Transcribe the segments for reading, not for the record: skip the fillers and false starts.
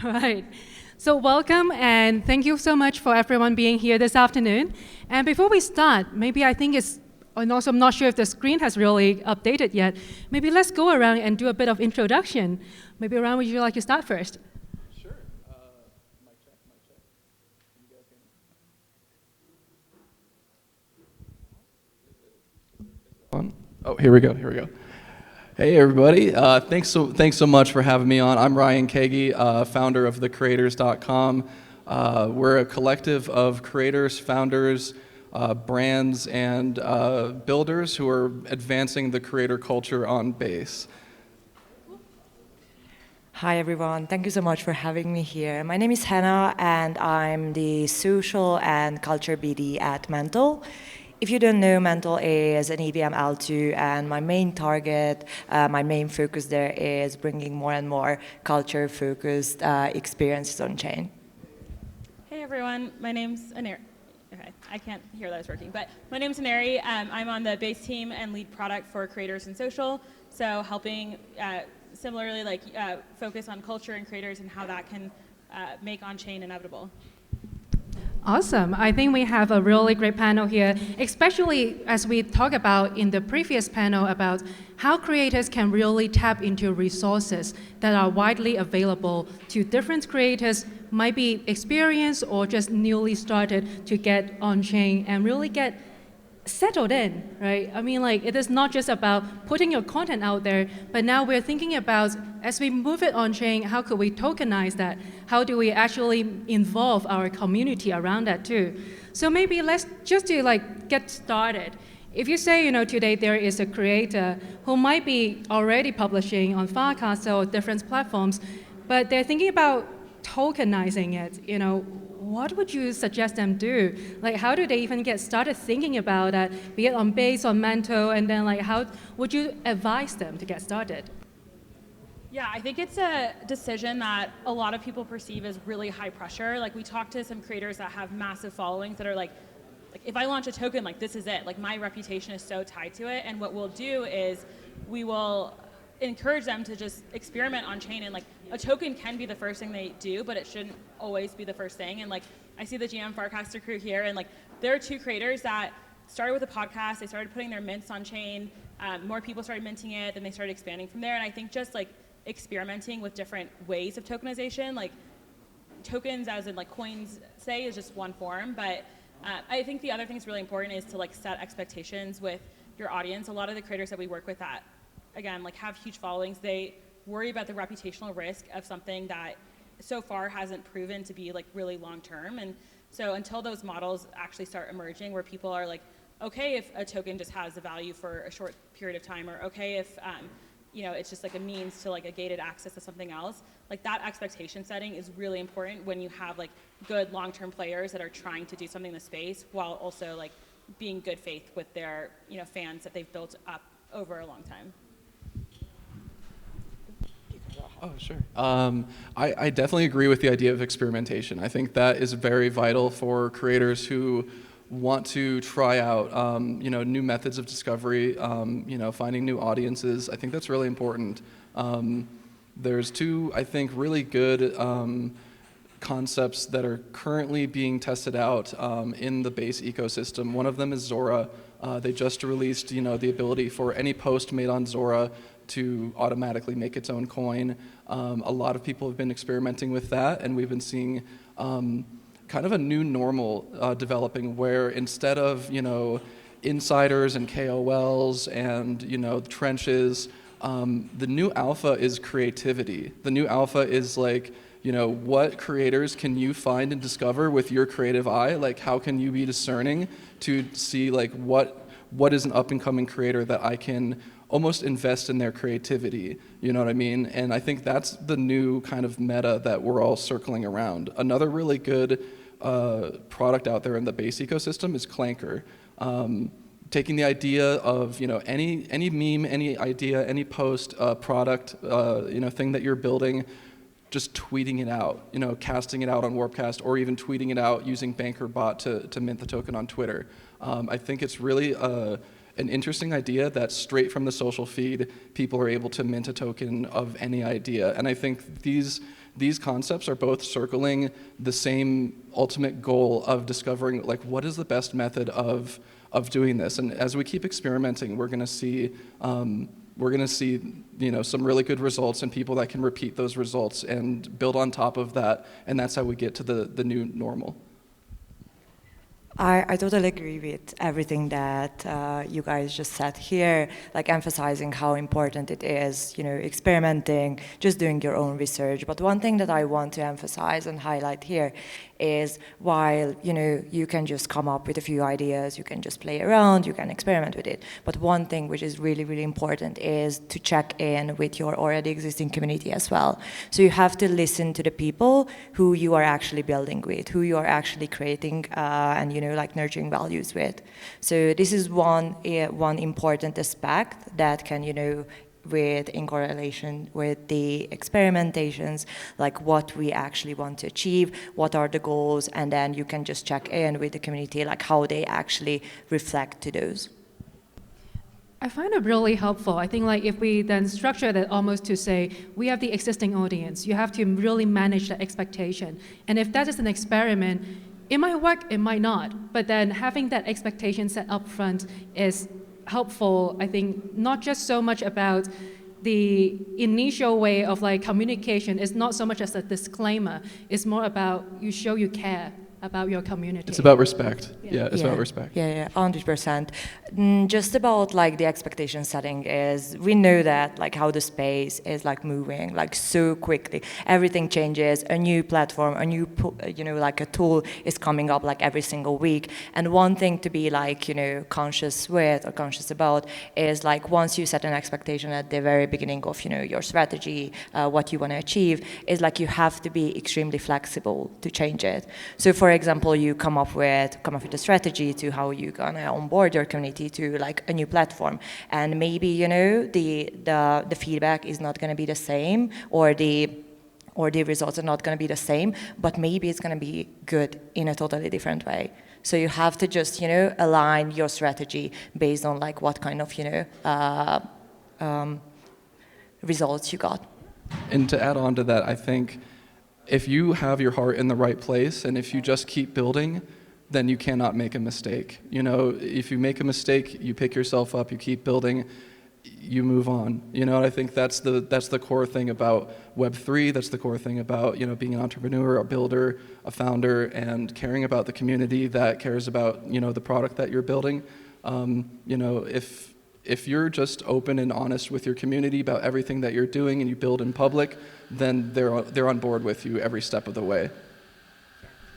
Right. So welcome, and thank you so much for everyone being here this afternoon. And before we start, maybe I think it's, and also I'm not sure if the screen has really updated yet, maybe let's go around and do a bit of introduction. Maybe Ron, would you like to start first? Sure. Mic check, mic check. Can you guys hear me? On? Oh, here we go, here we go. Hey everybody, thanks so much for having me on. I'm Ryan Kagy, founder of thecreators.com. We're a collective of creators, founders, brands, and builders who are advancing the creator culture on Base. Hi everyone, thank you so much for having me here. My name is Hanna and I'm the social and culture BD at Mantle. If you don't know, Mantle is an EVM L2 and my main target, my main focus there is bringing more and more culture-focused experiences on chain. Hey everyone, my name's Aneri. Okay, I can't hear that it's working, but my name's Aneri. I'm on the Base team and lead product for creators and social, so helping similarly focus on culture and creators and how that can make on-chain inevitable. Awesome. I think we have a really great panel here, especially as we talked about in the previous panel about how creators can really tap into resources that are widely available to different creators, might be experienced or just newly started to get on-chain and really get settled in, right? I mean, like, it is not just about putting your content out there, but now we're thinking about, as we move it on-chain, how could we tokenize that? How do we actually involve our community around that too? So maybe let's just get started. If you say, today there is a creator who might be already publishing on Farcaster or different platforms, but they're thinking about tokenizing it, what would you suggest them do? Like, how do they even get started thinking about that, be it on Base, on Mantle, and then how would you advise them to get started? Yeah, I think it's a decision that a lot of people perceive as really high pressure. Like, we talk to some creators that have massive followings that are like if I launch a token, this is it. My reputation is so tied to it. And what we'll do is we will encourage them to just experiment on chain, and a token can be the first thing they do, but it shouldn't always be the first thing. And I see the GM Farcaster crew here, and there are two creators that started with a podcast. They started putting their mints on chain. More people started minting it, then they started expanding from there. And I think just experimenting with different ways of tokenization, tokens as in coins say, is just one form. But I think the other thing that's really important is to set expectations with your audience. A lot of the creators that we work with that, again, have huge followings, they worry about the reputational risk of something that so far hasn't proven to be really long term. And so until those models actually start emerging where people are okay if a token just has a value for a short period of time, or okay if it's just a means to a gated access to something else, that expectation setting is really important when you have good long-term players that are trying to do something in the space while also being good faith with their fans that they've built up over a long time. Oh, sure. I definitely agree with the idea of experimentation. I think that is very vital for creators who want to try out, new methods of discovery, finding new audiences. I think that's really important. There's two, I think, really good concepts that are currently being tested out in the Base ecosystem. One of them is Zora. They just released, the ability for any post made on Zora to automatically make its own coin. A lot of people have been experimenting with that, and we've been seeing kind of a new normal developing where instead of, insiders and KOLs and, trenches, the new alpha is creativity. The new alpha is what creators can you find and discover with your creative eye? How can you be discerning to see what is an up and coming creator that I can almost invest in their creativity, you know what I mean? And I think that's the new kind of meta that we're all circling around. Another really good product out there in the Base ecosystem is Clanker. Taking the idea of any meme, any idea, any post, product, thing that you're building, just tweeting it out, casting it out on Warpcast, or even tweeting it out using BankerBot to mint the token on Twitter. I think it's really an interesting idea that straight from the social feed, people are able to mint a token of any idea. And I think these these concepts are both circling the same ultimate goal of discovering like what is the best method of doing this. And as we keep experimenting, we're going to see some really good results and people that can repeat those results and build on top of that. And that's how we get to the new normal. I totally agree with everything that you guys just said here, like emphasizing how important it is, experimenting, just doing your own research. But one thing that I want to emphasize and highlight here is while, you can just come up with a few ideas, you can just play around, you can experiment with it. But one thing which is really, really important is to check in with your already existing community as well. So you have to listen to the people who you are actually building with, who you are actually creating and, like nurturing values with. So this is one important aspect that can, in correlation with the experimentations, like what we actually want to achieve, what are the goals, and then you can just check in with the community, like how they actually reflect to those. I find it really helpful. I think like if we then structure that almost to say, we have the existing audience, you have to really manage the expectation. And if that is an experiment, it might work, it might not. But then having that expectation set up front is helpful, I think, not just so much about the initial way of like communication. It's not so much as a disclaimer. It's more about you show you care about your community. It's about respect. Yeah, it's about respect. Yeah, 100%. Just about like the expectation setting is, we know that like how the space is like moving like so quickly. Everything changes, a new platform, a new, like a tool is coming up like every single week. And one thing to be like, conscious with or conscious about is like once you set an expectation at the very beginning of, your strategy, what you want to achieve, is like you have to be extremely flexible to change it. So for example, you come up with a strategy to how you're gonna onboard your community to like a new platform, and maybe the feedback is not gonna be the same, or the results are not gonna be the same, but maybe it's gonna be good in a totally different way. So you have to just align your strategy based on like what kind of results you got. And to add on to that, I think if you have your heart in the right place and if you just keep building, then you cannot make a mistake. If you make a mistake, you pick yourself up, you keep building, you move on. I think that's the core thing about Web3. That's the core thing about being an entrepreneur, a builder, a founder, and caring about the community that cares about the product that you're building. If you're just open and honest with your community about everything that you're doing and you build in public, then they're on board with you every step of the way.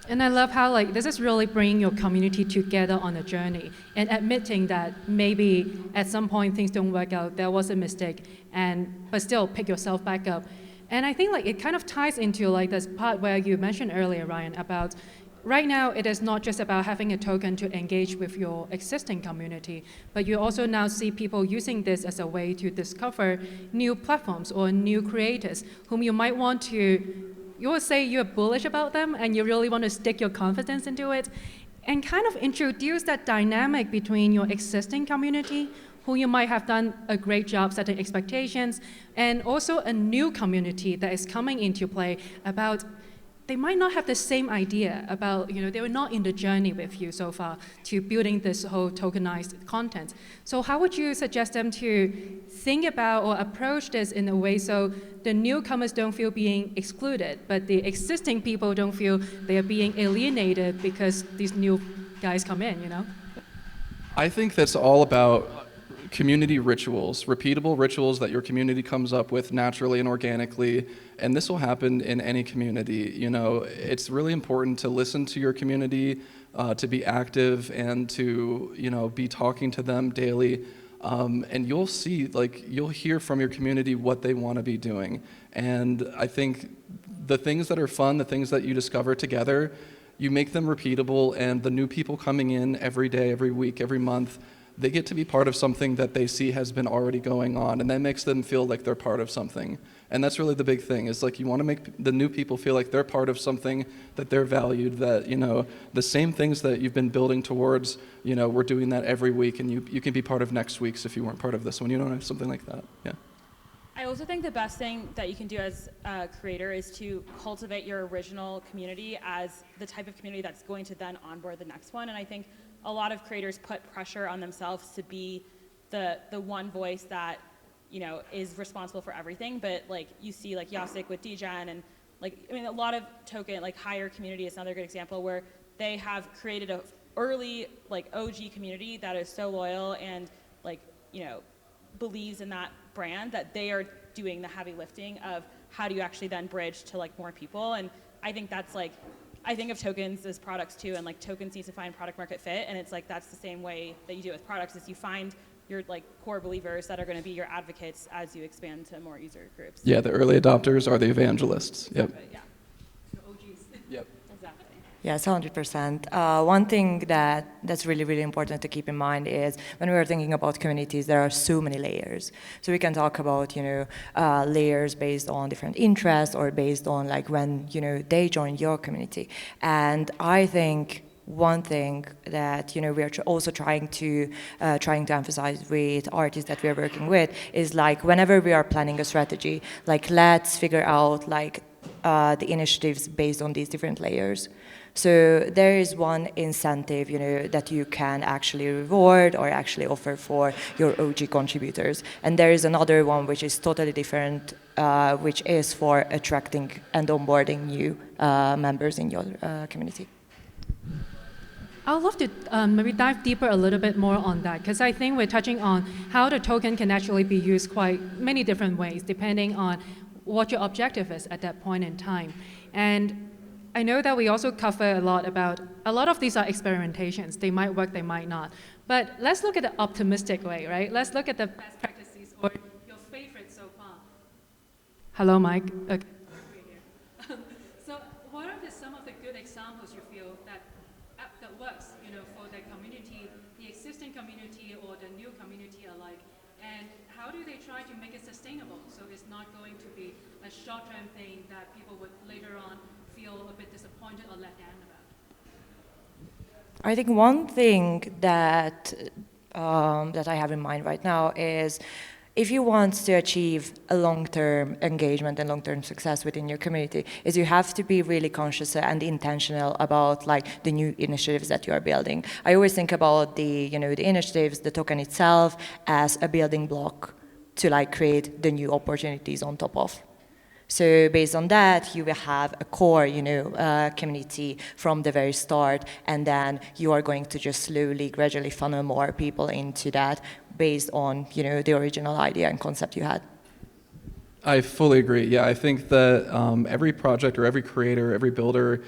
And I love how like this is really bringing your community together on a journey and admitting that maybe at some point things don't work out, there was a mistake, but still pick yourself back up. And I think like it kind of ties into like this part where you mentioned earlier, Ryan, about right now, it is not just about having a token to engage with your existing community, but you also now see people using this as a way to discover new platforms or new creators whom you might want to, you would say you're bullish about them and you really want to stick your confidence into it, and kind of introduce that dynamic between your existing community, who you might have done a great job setting expectations, and also a new community that is coming into play about they might not have the same idea about, they were not in the journey with you so far to building this whole tokenized content. So how would you suggest them to think about or approach this in a way so the newcomers don't feel being excluded, but the existing people don't feel they are being alienated because these new guys come in, I think that's all about community rituals, repeatable rituals that your community comes up with naturally and organically, and this will happen in any community. It's really important to listen to your community, to be active, and to be talking to them daily. And you'll see, you'll hear from your community what they want to be doing. And I think the things that are fun, the things that you discover together, you make them repeatable, and the new people coming in every day, every week, every month, they get to be part of something that they see has been already going on, and that makes them feel like they're part of something. And that's really the big thing, is you want to make the new people feel like they're part of something, that they're valued, that, the same things that you've been building towards, we're doing that every week, and you can be part of next week's if you weren't part of this one, something like that, yeah. I also think the best thing that you can do as a creator is to cultivate your original community as the type of community that's going to then onboard the next one. And I think a lot of creators put pressure on themselves to be the one voice that, you know, is responsible for everything. But like you see like Yasik with DGen, and like, I mean, a lot of token, like Higher community is another good example where they have created a early like OG community that is so loyal and like, you know, believes in that brand that they are doing the heavy lifting of how do you actually then bridge to like more people. And I think that's like, I think of tokens as products too, and like tokens need to find product market fit, and it's like that's the same way that you do it with products, is you find your like core believers that are going to be your advocates as you expand to more user groups. Yeah, the early adopters are the evangelists. Yep. Yeah. The OGs. Yep. Exactly. Yes, 100%. One thing that's really, really important to keep in mind is when we are thinking about communities, there are so many layers. So we can talk about, you know, layers based on different interests or based on like when, you know, they join your community. And I think one thing that, you know, we are also trying to emphasize with artists that we are working with is like whenever we are planning a strategy, like let's figure out like the initiatives based on these different layers. So there is one incentive, you know, that you can actually reward or actually offer for your OG contributors. And there is another one which is totally different, which is for attracting and onboarding new members in your community. I would love to maybe dive deeper a little bit more on that, because I think we're touching on how the token can actually be used quite many different ways, depending on what your objective is at that point in time. And I know that we also cover a lot of these are experimentations. They might work, they might not. But let's look at the optimistic way, right? Let's look at the best practices or your favorite so far. Hello, Mike. Okay. So what are some of the good examples you feel that works, you know, for the community, the existing community or the new community alike? And how do they try to make it sustainable so it's not going to be a short-term thing that people would later on feel a bit disappointed or let down about? I think one thing that that I have in mind right now is if you want to achieve a long-term engagement and long-term success within your community, is you have to be really conscious and intentional about like the new initiatives that you are building. I always think about the initiatives, the token itself as a building block to like create the new opportunities on top of. So based on that, you will have a core, community from the very start, and then you are going to just slowly, gradually funnel more people into that based on, the original idea and concept you had. I fully agree. Yeah, I think that every project or every creator, every builder,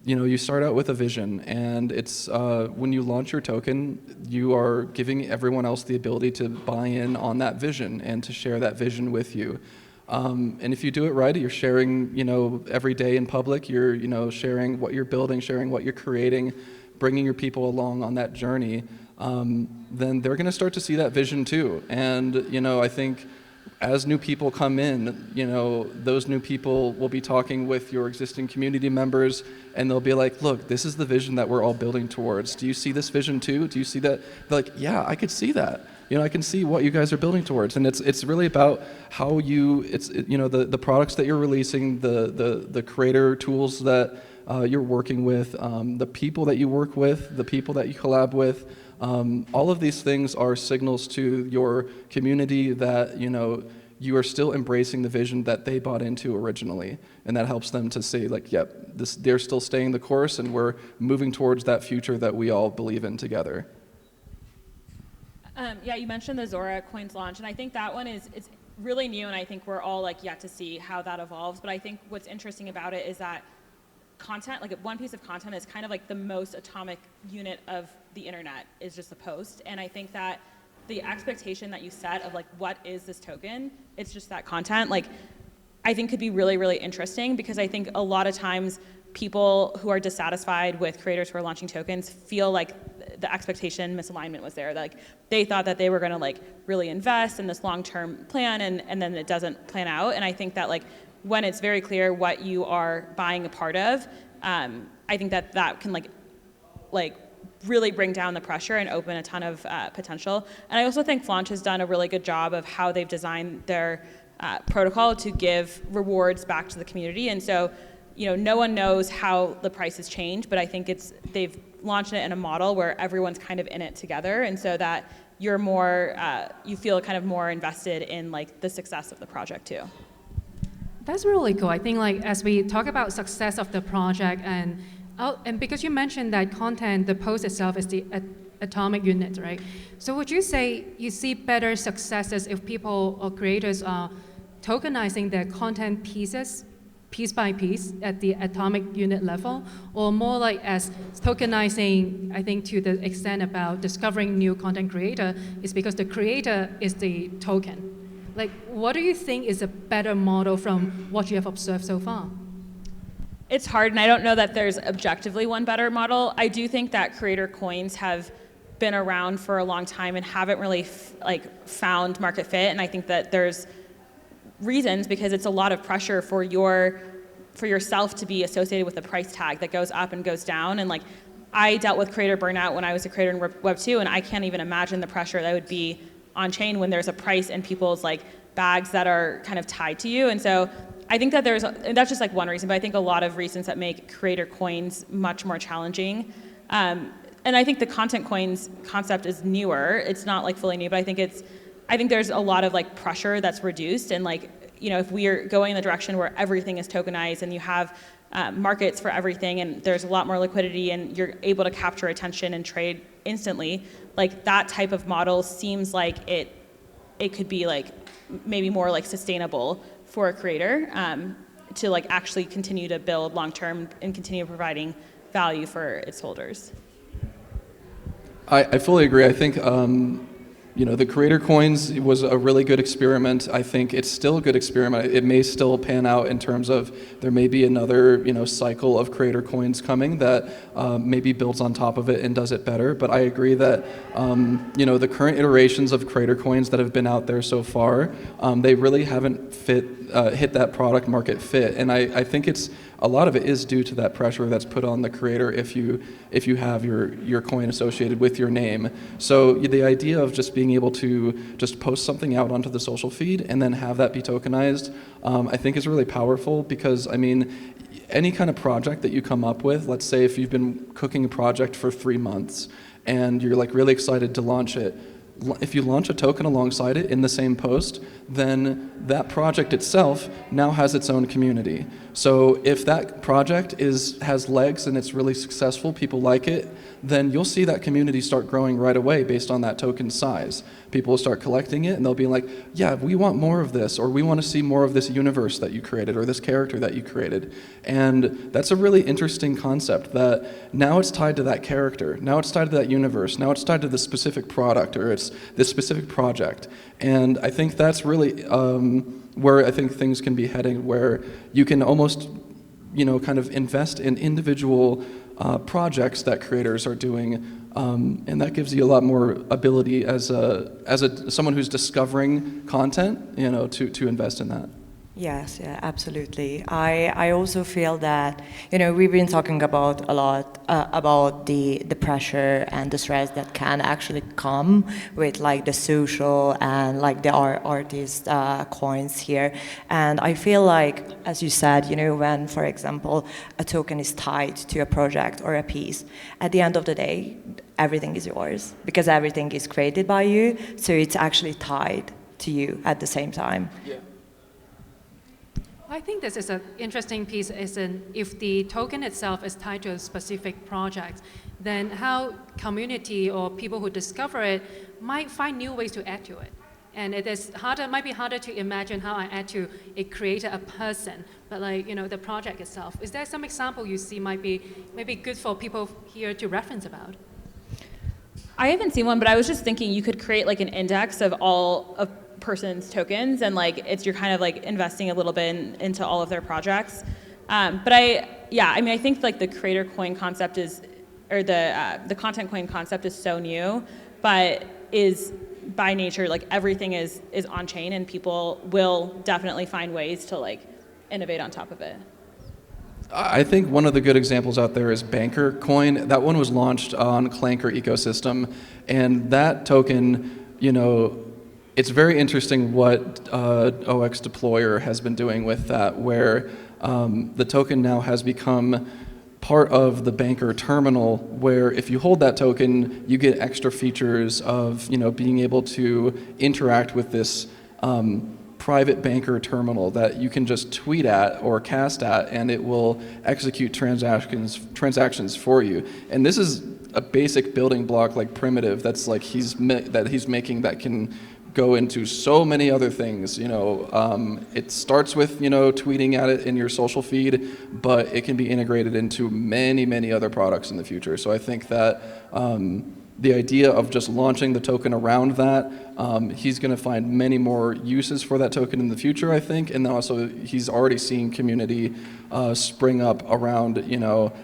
you start out with a vision, and it's when you launch your token, you are giving everyone else the ability to buy in on that vision and to share that vision with you. And if you do it right, you're sharing, every day in public, you're, sharing what you're building, sharing what you're creating, bringing your people along on that journey, then they're going to start to see that vision too. And, I think as new people come in, those new people will be talking with your existing community members, and they'll be like, look, this is the vision that we're all building towards. Do you see this vision too? Do you see that? They're like, yeah, I could see that. I can see what you guys are building towards, and it's really about how the products that you're releasing, the creator tools that you're working with, the people that you work with, the people that you collab with. All of these things are signals to your community that you are still embracing the vision that they bought into originally, and that helps them to say like, yep, they're still staying the course, and we're moving towards that future that we all believe in together. Yeah, you mentioned the Zora coins launch, and I think that one is really new, and I think we're all like yet to see how that evolves. But I think what's interesting about it is that content, like one piece of content, is kind of like the most atomic unit of the internet is just a post. And I think that the expectation that you set of like what is this token, it's just that content, like I think could be really, really interesting, because I think a lot of times people who are dissatisfied with creators who are launching tokens feel like the expectation misalignment was there. Like they thought that they were going to like really invest in this long-term plan, and then it doesn't plan out. And I think that like when it's very clear what you are buying a part of, I think that can like really bring down the pressure and open a ton of potential. And I also think Flaunch has done a really good job of how they've designed their protocol to give rewards back to the community. And so, no one knows how the prices change, but I think they've launched it in a model where everyone's kind of in it together, and so that you're more, you feel kind of more invested in like the success of the project too. That's really cool. I think like as we talk about success of the project and because you mentioned that content, the post itself is the atomic unit, right? So would you say you see better successes if people or creators are tokenizing their content pieces, piece by piece at the atomic unit level, or more like as tokenizing, I think to the extent about discovering new content creator is because the creator is the token. Like, what do you think is a better model from what you have observed so far? It's hard, and I don't know that there's objectively one better model. I do think that creator coins have been around for a long time and haven't really found market fit, and I think that there's reasons because it's a lot of pressure for yourself to be associated with a price tag that goes up and goes down. And like, I dealt with creator burnout when I was a creator in Web2, and I can't even imagine the pressure that would be on chain when there's a price in people's like bags that are kind of tied to you. And so I think that that's just like one reason, but I think a lot of reasons that make creator coins much more challenging. And I think the content coins concept is newer. It's not like fully new, but I think there's a lot of like pressure that's reduced, and like, if we are going in the direction where everything is tokenized and you have markets for everything and there's a lot more liquidity and you're able to capture attention and trade instantly, like that type of model seems like it could be like maybe more like sustainable for a creator to like actually continue to build long term and continue providing value for its holders. I fully agree. I think the creator coins was a really good experiment. I think it's still a good experiment. It may still pan out in terms of there may be another cycle of creator coins coming that maybe builds on top of it and does it better. But I agree that the current iterations of creator coins that have been out there so far, they really haven't hit that product market fit. And I think a lot of it is due to that pressure that's put on the creator if you have your coin associated with your name. So the idea of just being able to just post something out onto the social feed and then have that be tokenized, I think is really powerful because, I mean, any kind of project that you come up with, let's say if you've been cooking a project for 3 months and you're like really excited to launch it, if you launch a token alongside it in the same post, then that project itself now has its own community. So if that project has legs and it's really successful, people like it, then you'll see that community start growing right away based on that token size. People will start collecting it and they'll be like, yeah, we want more of this, or we want to see more of this universe that you created or this character that you created. And that's a really interesting concept that now it's tied to that character, now it's tied to that universe, now it's tied to the specific product or it's this specific project. And I think that's really where I think things can be heading, where you can almost kind of invest in individual projects that creators are doing, and that gives you a lot more ability as someone who's discovering content, to invest in that. Yes, yeah, absolutely. I also feel that, we've been talking about a lot about the pressure and the stress that can actually come with like the social and like the artist coins here. And I feel like, as you said, when, for example, a token is tied to a project or a piece, at the end of the day, everything is yours because everything is created by you. So it's actually tied to you at the same time. Yeah. I think this is an interesting piece, if the token itself is tied to a specific project, then how community or people who discover it might find new ways to add to it. And might be harder to imagine how I add to a creator, a person, but the project itself. Is there some example you see might be maybe good for people here to reference about? I haven't seen one, but I was just thinking you could create like an index of all of person's tokens, and you're kind of like investing a little bit into all of their projects. But I think like the creator coin concept the content coin concept is so new, but is by nature like everything is on chain, and people will definitely find ways to like innovate on top of it. I think one of the good examples out there is Banker Coin. That one was launched on Clanker ecosystem, and that token, it's very interesting what OX Deployer has been doing with that, where the token now has become part of the banker terminal, where if you hold that token, you get extra features of being able to interact with this private banker terminal that you can just tweet at or cast at, and it will execute transactions for you. And this is a basic building block, like primitive, that's like he's making that can go into so many other things. It starts with tweeting at it in your social feed, but it can be integrated into many other products in the future. So I think that the idea of just launching the token around that, he's going to find many more uses for that token in the future, I think, and also he's already seeing community spring up around,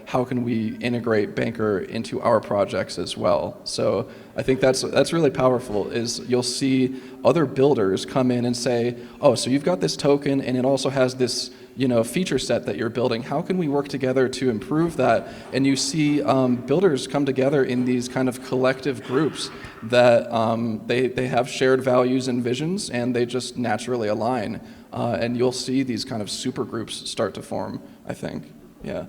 how can we integrate Banker into our projects as well. So I think that's really powerful, is you'll see other builders come in and say, oh, so you've got this token and it also has this feature set that you're building. How can we work together to improve that? And you see builders come together in these kind of collective groups that they have shared values and visions, and they just naturally align. And you'll see these kind of super groups start to form, I think. Yeah.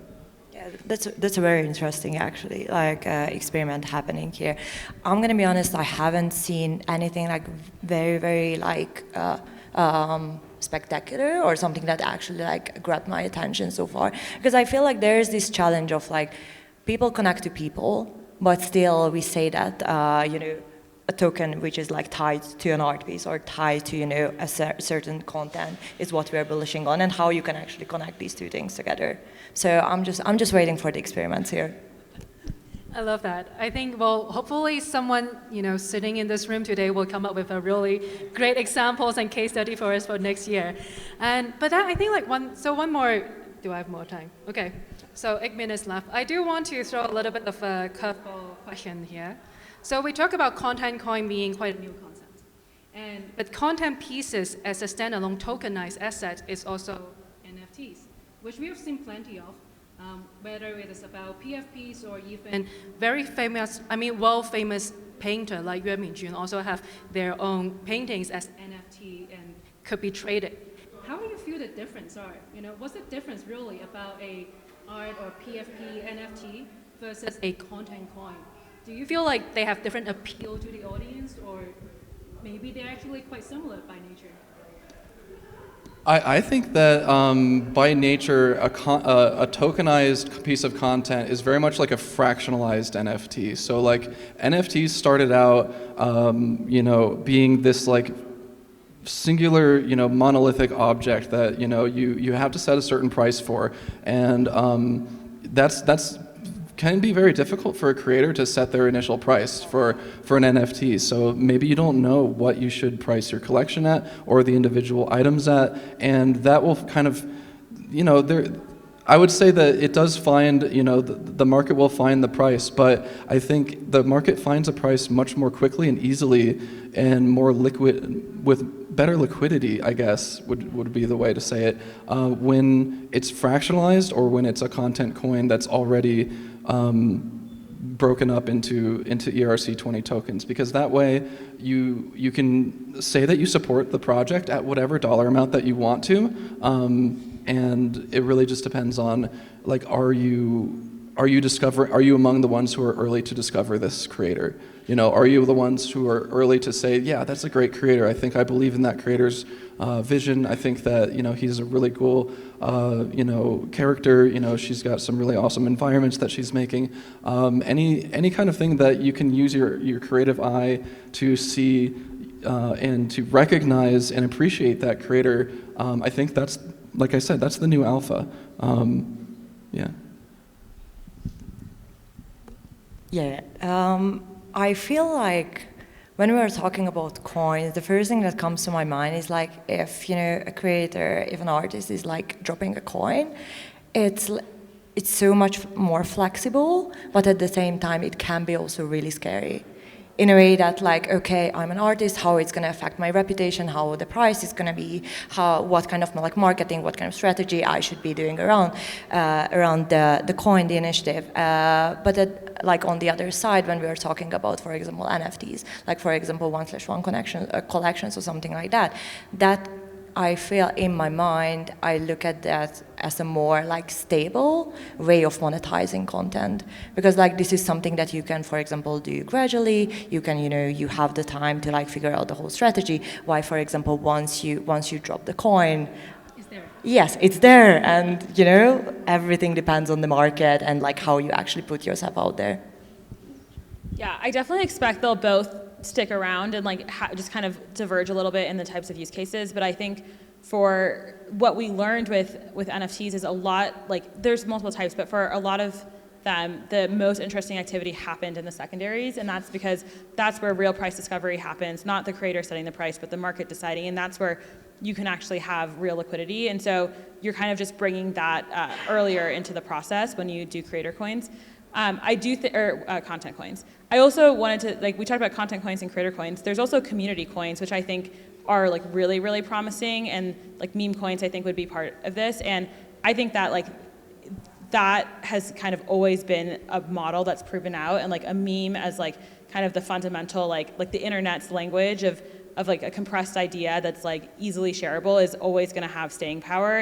Yeah, that's a very interesting, actually, experiment happening here. I'm gonna be honest, I haven't seen anything very spectacular or something that actually grabbed my attention so far, because I feel like there's this challenge of people connect to people, but still we say that a token which is tied to an art piece or tied to a certain content is what we're bullishing on, and how you can actually connect these two things together. So I'm just waiting for the experiments here. I love that. I think, well, hopefully someone, sitting in this room today will come up with a really great examples and case study for us for next year. But I think one more, do I have more time? Okay, so 8 minutes left. I do want to throw a little bit of a curveball question here. So we talk about content coin being quite a new concept. But content pieces as a standalone tokenized asset is also NFTs, which we have seen plenty of. Whether it is about PFPs or even very famous, world famous painter like Yue Mingjun also have their own paintings as NFT and could be traded. How do you feel the difference are? What's the difference really about a art or PFP NFT versus a content coin? Do you feel like they have different appeal to the audience, or maybe they're actually quite similar by nature? I think that by nature, a tokenized piece of content is very much like a fractionalized NFT. So NFTs started out, being this singular, monolithic object that you have to set a certain price for, and that's can be very difficult for a creator to set their initial price for an NFT. So maybe you don't know what you should price your collection at or the individual items at, and that will kind of, I would say that it does find, the market will find the price, but I think the market finds a price much more quickly and easily and more liquid, with better liquidity, I guess, would be the way to say it, when it's fractionalized or when it's a content coin that's already broken up into ERC20 tokens, because that way you can say that you support the project at whatever dollar amount that you want to, and it really just depends on are you among the ones who are early to discover this creator? Are you the ones who are early to say, yeah, that's a great creator. I believe in that creator's vision. I think that he's a really cool character. She's got some really awesome environments that she's making. Any kind of thing that you can use your creative eye to see and to recognize and appreciate that creator. I think that's, like I said, that's the new alpha. Yeah. Yeah. I feel like when we are talking about coins, the first thing that comes to my mind is if a creator, if an artist is dropping a coin, it's so much more flexible, but at the same time it can be also really scary. in a way that like, okay, I'm an artist, how it's gonna affect my reputation, how the price is gonna be, what kind of like marketing, what kind of strategy I should be doing around the coin, the initiative. But like on the other side, when we are talking about, for example, NFTs, like for example, 1/1 collections or something like that, that I feel in my mind, I look at that as a more like stable way of monetizing content, because like this is something that you can, for example, do gradually. You can, you have the time to like figure out the whole strategy. Why, for example, once you drop the coin, Is there? yes, it's there, and everything depends on the market and like how you actually put yourself out there. Yeah, I definitely expect they'll both stick around and like just kind of diverge a little bit in the types of use cases. But I think for what we learned with NFTs is a lot, like there's multiple types, but for a lot of them, the most interesting activity happened in the secondaries, and that's because that's where real price discovery happens, not the creator setting the price, but the market deciding, and that's where you can actually have real liquidity. And so you're kind of just bringing that earlier into the process when you do creator coins. I do content coins. I also wanted to, like, we talked about content coins and creator coins. There's also community coins, which I think are like really, really promising, and like meme coins I think would be part of this. And I think that like that has kind of always been a model that's proven out, and like a meme as like kind of the fundamental like the internet's language of like a compressed idea that's like easily shareable is always going to have staying power.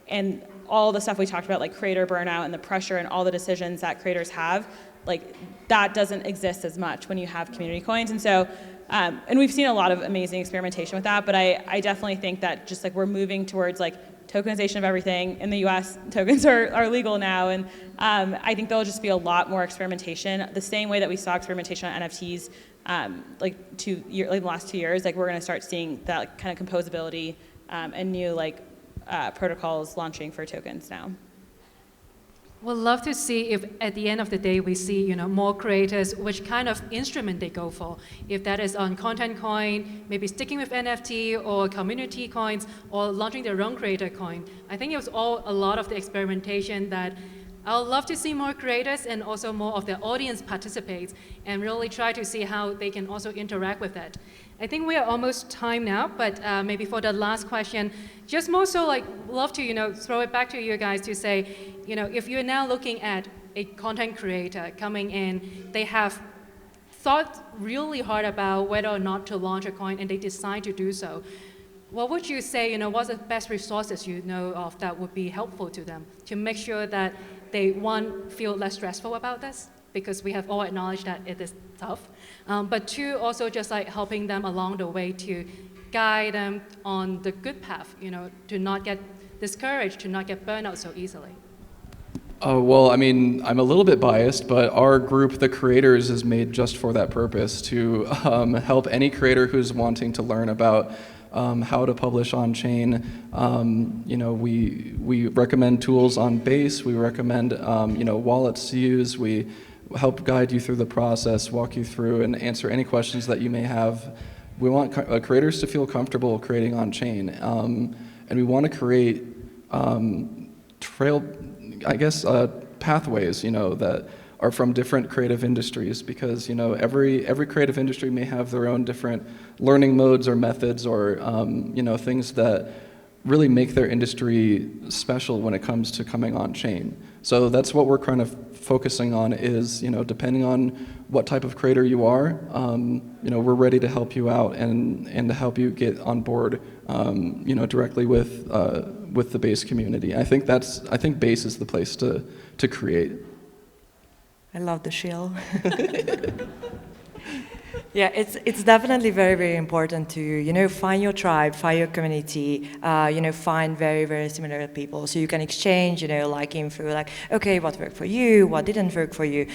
And all the stuff we talked about, like creator burnout and the pressure and all the decisions that creators have, like that doesn't exist as much when you have community coins. And so, and we've seen a lot of amazing experimentation with that, but I definitely think that just like we're moving towards like tokenization of everything. In the US, tokens are legal now, and I think there'll just be a lot more experimentation. The same way that we saw experimentation on NFTs like the last 2 years, like we're gonna start seeing that like, kind of composability and new like protocols launching for tokens now. We'd love to see if at the end of the day we see more creators which kind of instrument they go for. If that is on content coin, maybe sticking with NFT or community coins, or launching their own creator coin. I think it was all a lot of the experimentation that I'd love to see more creators and also more of the audience participates and really try to see how they can also interact with that. I think we are almost time now, but maybe for the last question, just more so like love to throw it back to you guys to say, if you're now looking at a content creator coming in, they have thought really hard about whether or not to launch a coin and they decide to do so. What would you say, what's the best resources you know of that would be helpful to them to make sure that they, one, feel less stressful about this, because we have all acknowledged that it is tough, but two, also just like helping them along the way to guide them on the good path, to not get discouraged, to not get burned out so easily? Well, I mean, I'm a little bit biased, but our group, the creators, is made just for that purpose, to help any creator who's wanting to learn about how to publish on-chain. We recommend tools on Base. We recommend wallets to use. We help guide you through the process, walk you through, and answer any questions that you may have. We want creators to feel comfortable creating on-chain, and we want to create pathways, that are from different creative industries, because every creative industry may have their own different learning modes or methods or things that really make their industry special when it comes to coming on chain. So that's what we're kind of focusing on is, depending on what type of creator you are, we're ready to help you out and to help you get on board, directly with the Base community. I think Base is the place to create. I love the shield. Yeah, it's definitely very, very important to, find your tribe, find your community, find very, very similar people so you can exchange, like info, like, okay, what worked for you, what didn't work for you.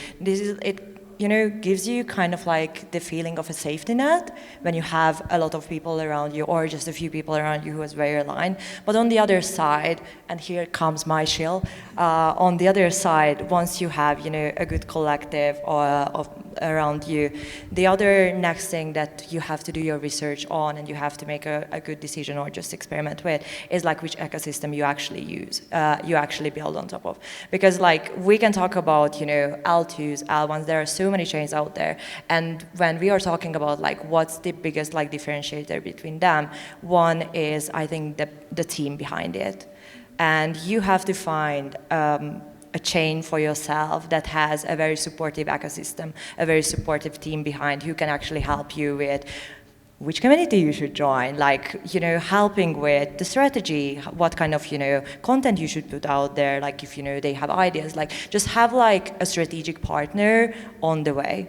Gives you kind of like the feeling of a safety net when you have a lot of people around you or just a few people around you who is very aligned. But on the other side, and here comes my shield, on the other side, once you have, a good collective of around you. The other next thing that you have to do your research on and you have to make a good decision or just experiment with is like which ecosystem you actually use, you actually build on top of. Because like we can talk about, you know, L2s, L1s, there are so many chains out there. And when we are talking about like what's the biggest like differentiator between them, one is I think the team behind it. And you have to find a chain for yourself that has a very supportive ecosystem, a very supportive team behind who can actually help you with which community you should join, like, you know, helping with the strategy, what kind of, you know, content you should put out there, like if, you know, they have ideas, like just have like a strategic partner on the way.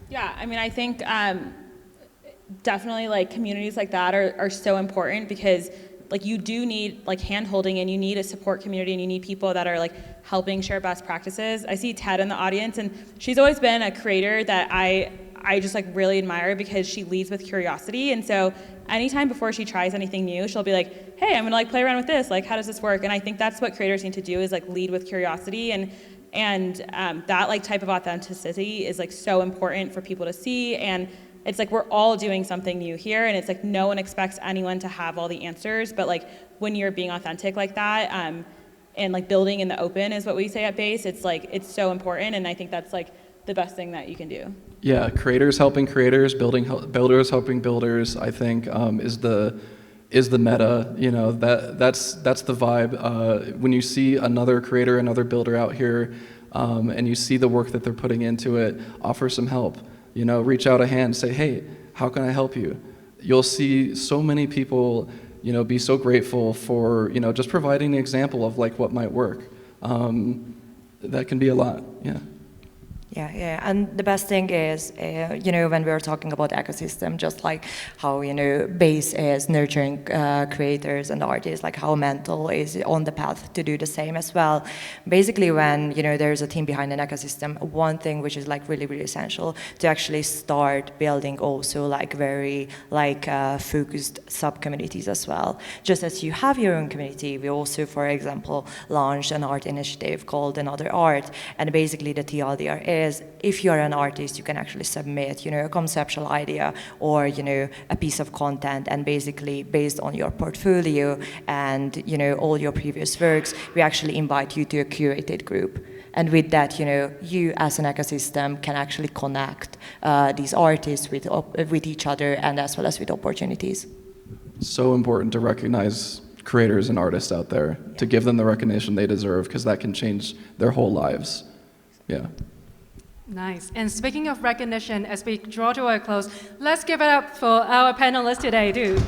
Yeah, I mean, I think definitely like communities like that are so important because like you do need like hand-holding and you need a support community and you need people that are like helping share best practices. I see Ted in the audience and she's always been a creator that I just like really admire because she leads with curiosity. And so anytime before she tries anything new, she'll be like, hey, I'm gonna like play around with this. Like, how does this work? And I think that's what creators need to do is like lead with curiosity and that like type of authenticity is like so important for people to see. And it's like we're all doing something new here, and it's like no one expects anyone to have all the answers, but like when you're being authentic like that, and like building in the open is what we say at Base, it's like it's so important, and I think that's like the best thing that you can do. Yeah, creators helping creators, builders helping builders, I think is the meta. You know, that's the vibe. When you see another creator, another builder out here, and you see the work that they're putting into it, offer some help. You know, reach out a hand, say, hey, how can I help you? You'll see so many people, you know, be so grateful for, you know, just providing an example of like what might work. That can be a lot, yeah. Yeah, and the best thing is, you know, when we're talking about ecosystem, just like how, you know, Base is nurturing creators and artists, like how Mantle is on the path to do the same as well. Basically, when, you know, there's a team behind an ecosystem, one thing which is like really, really essential to actually start building also like very like focused sub-communities as well. Just as you have your own community, we also, for example, launched an art initiative called Another Art, and basically the TLDR is if you're an artist, you can actually submit, you know, a conceptual idea or, you know, a piece of content, and basically based on your portfolio and, you know, all your previous works, we actually invite you to a curated group. And with that, you know, you as an ecosystem can actually connect these artists with each other and as well as with opportunities. So important to recognize creators and artists out there, to give them the recognition they deserve, because that can change their whole lives. Yeah. Nice. And speaking of recognition, as we draw to a close, let's give it up for our panelists today, too.